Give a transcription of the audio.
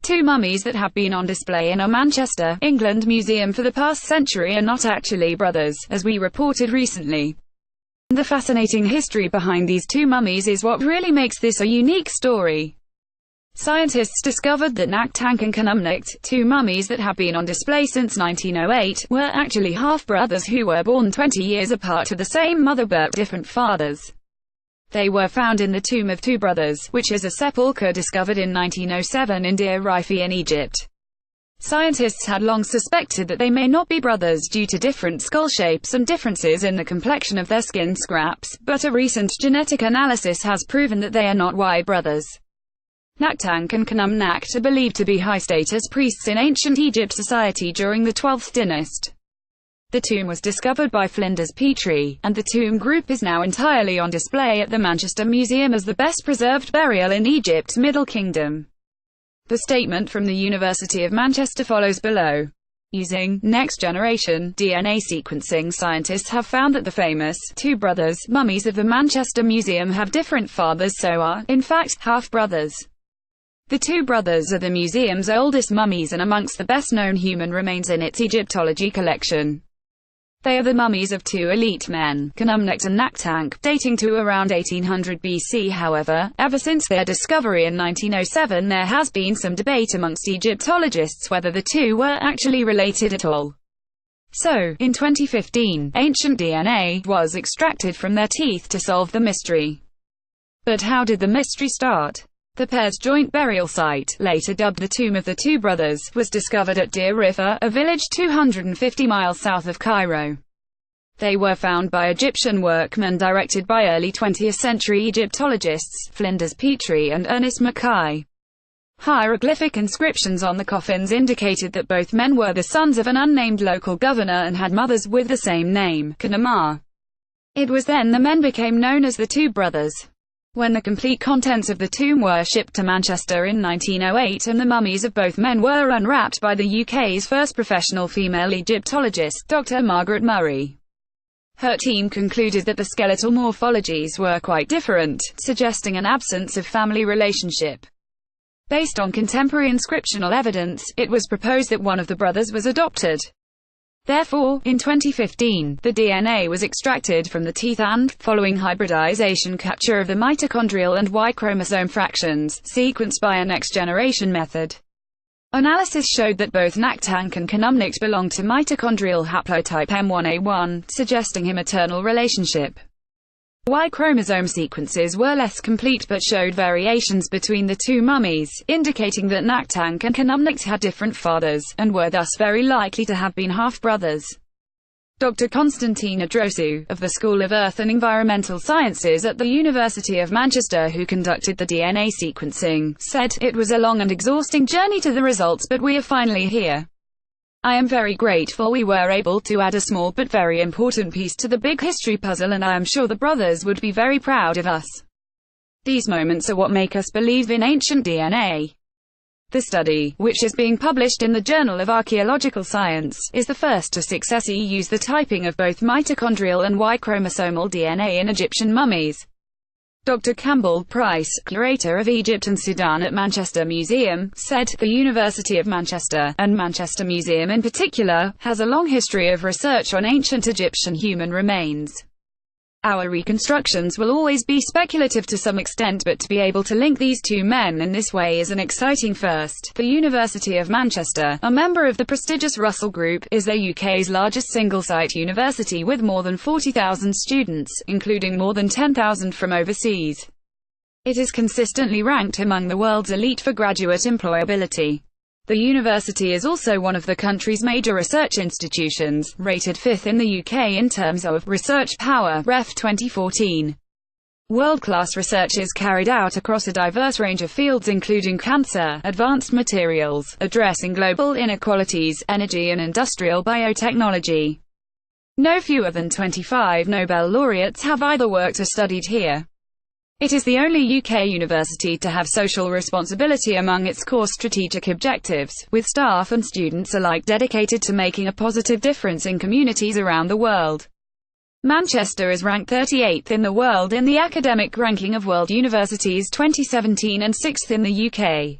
Two mummies that have been on display in a Manchester, England museum for the past century are not actually brothers, as we reported recently. The fascinating history behind these two mummies is what really makes this a unique story. Scientists discovered that Naktank and Kanumnikt, two mummies that have been on display since 1908, were actually half-brothers who were born 20 years apart to the same mother but different fathers. They were found in the Tomb of Two Brothers, which is a sepulchre discovered in 1907 in Deir Rifi in Egypt. Scientists had long suspected that they may not be brothers due to different skull shapes and differences in the complexion of their skin scraps, but a recent genetic analysis has proven that they are not Y brothers. Naktank and Kanumnikt are believed to be high-status priests in ancient Egypt society during the 12th dynasty. The tomb was discovered by Flinders Petrie, and the tomb group is now entirely on display at the Manchester Museum as the best-preserved burial in Egypt's Middle Kingdom. The statement from the University of Manchester follows below. Using next-generation DNA sequencing, scientists have found that the famous two brothers mummies of the Manchester Museum have different fathers, so are, in fact, half-brothers. The two brothers are the museum's oldest mummies and amongst the best-known human remains in its Egyptology collection. They are the mummies of two elite men, Kanumnikt and Naktank, dating to around 1800 BC. However, ever since their discovery in 1907 there has been some debate amongst Egyptologists whether the two were actually related at all. So, in 2015, ancient DNA was extracted from their teeth to solve the mystery. But how did the mystery start? The pair's joint burial site, later dubbed the Tomb of the Two Brothers, was discovered at Deir Rifa, a village 250 miles south of Cairo. They were found by Egyptian workmen directed by early 20th century Egyptologists, Flinders Petrie and Ernest Mackay. Hieroglyphic inscriptions on the coffins indicated that both men were the sons of an unnamed local governor and had mothers with the same name, Kanama. It was then the men became known as the Two Brothers. When the complete contents of the tomb were shipped to Manchester in 1908 and the mummies of both men were unwrapped by the UK's first professional female Egyptologist, Dr. Margaret Murray. Her team concluded that the skeletal morphologies were quite different, suggesting an absence of family relationship. Based on contemporary inscriptional evidence, it was proposed that one of the brothers was adopted. Therefore, in 2015, the DNA was extracted from the teeth and, following hybridization, capture of the mitochondrial and Y chromosome fractions, sequenced by a next-generation method. Analysis showed that both Naktank and Kanumnikt belonged to mitochondrial haplotype M1A1, suggesting a maternal relationship. Y chromosome sequences were less complete but showed variations between the two mummies, indicating that Naktank and Kanumnikt had different fathers, and were thus very likely to have been half-brothers. Dr. Konstantin Adrosu, of the School of Earth and Environmental Sciences at the University of Manchester, who conducted the DNA sequencing, said, "It was a long and exhausting journey to the results, but we are finally here. I am very grateful we were able to add a small but very important piece to the big history puzzle, and I am sure the brothers would be very proud of us. These moments are what make us believe in ancient DNA." The study, which is being published in the Journal of Archaeological Science, is the first to successfully use the typing of both mitochondrial and Y chromosomal DNA in Egyptian mummies. Dr. Campbell Price, curator of Egypt and Sudan at Manchester Museum, said, "The University of Manchester, and Manchester Museum in particular, has a long history of research on ancient Egyptian human remains. Our reconstructions will always be speculative to some extent, but to be able to link these two men in this way is an exciting first." The University of Manchester, a member of the prestigious Russell Group, is the UK's largest single-site university with more than 40,000 students, including more than 10,000 from overseas. It is consistently ranked among the world's elite for graduate employability. The university is also one of the country's major research institutions, rated 5th in the UK in terms of research power, Ref 2014. World-class research is carried out across a diverse range of fields including cancer, advanced materials, addressing global inequalities, energy and industrial biotechnology. No fewer than 25 Nobel laureates have either worked or studied here. It is the only UK university to have social responsibility among its core strategic objectives, with staff and students alike dedicated to making a positive difference in communities around the world. Manchester is ranked 38th in the world in the academic ranking of World Universities 2017 and 6th in the UK.